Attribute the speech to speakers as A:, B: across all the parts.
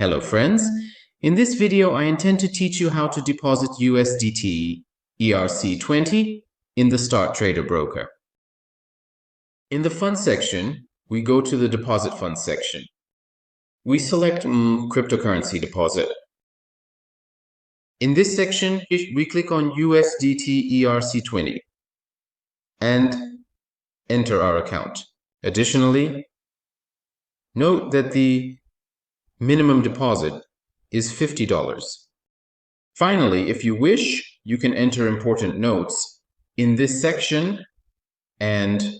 A: Hello friends, in this video I intend to teach you how to deposit USDT ERC20 in the STARTRADER Broker. In the Funds section, we go to the Deposit Funds section. We select Cryptocurrency Deposit. In this section, we click on USDT ERC20 and enter our account. Additionally, note that the minimum deposit is $50. Finally, if you wish, you can enter important notes in this section, and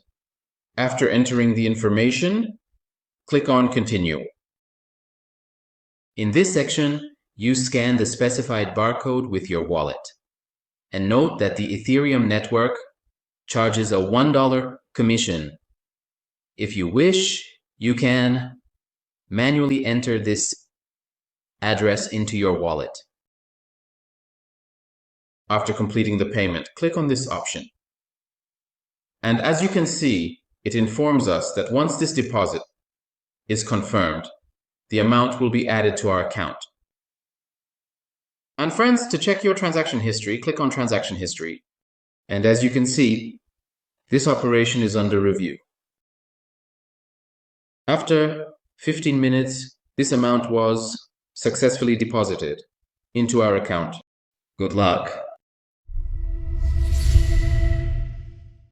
A: after entering the information, click on Continue. In this section, you scan the specified barcode with your wallet. And note that the Ethereum network charges a $1 commission. If you wish, you can manually enter this address into your wallet. After completing the payment, click on this option. And as you can see, it informs us that once this deposit is confirmed, the amount will be added to our account. And friends, to check your transaction history, click on Transaction History. And as you can see, this operation is under review. After 15 minutes, this amount was successfully deposited into our account. Good luck.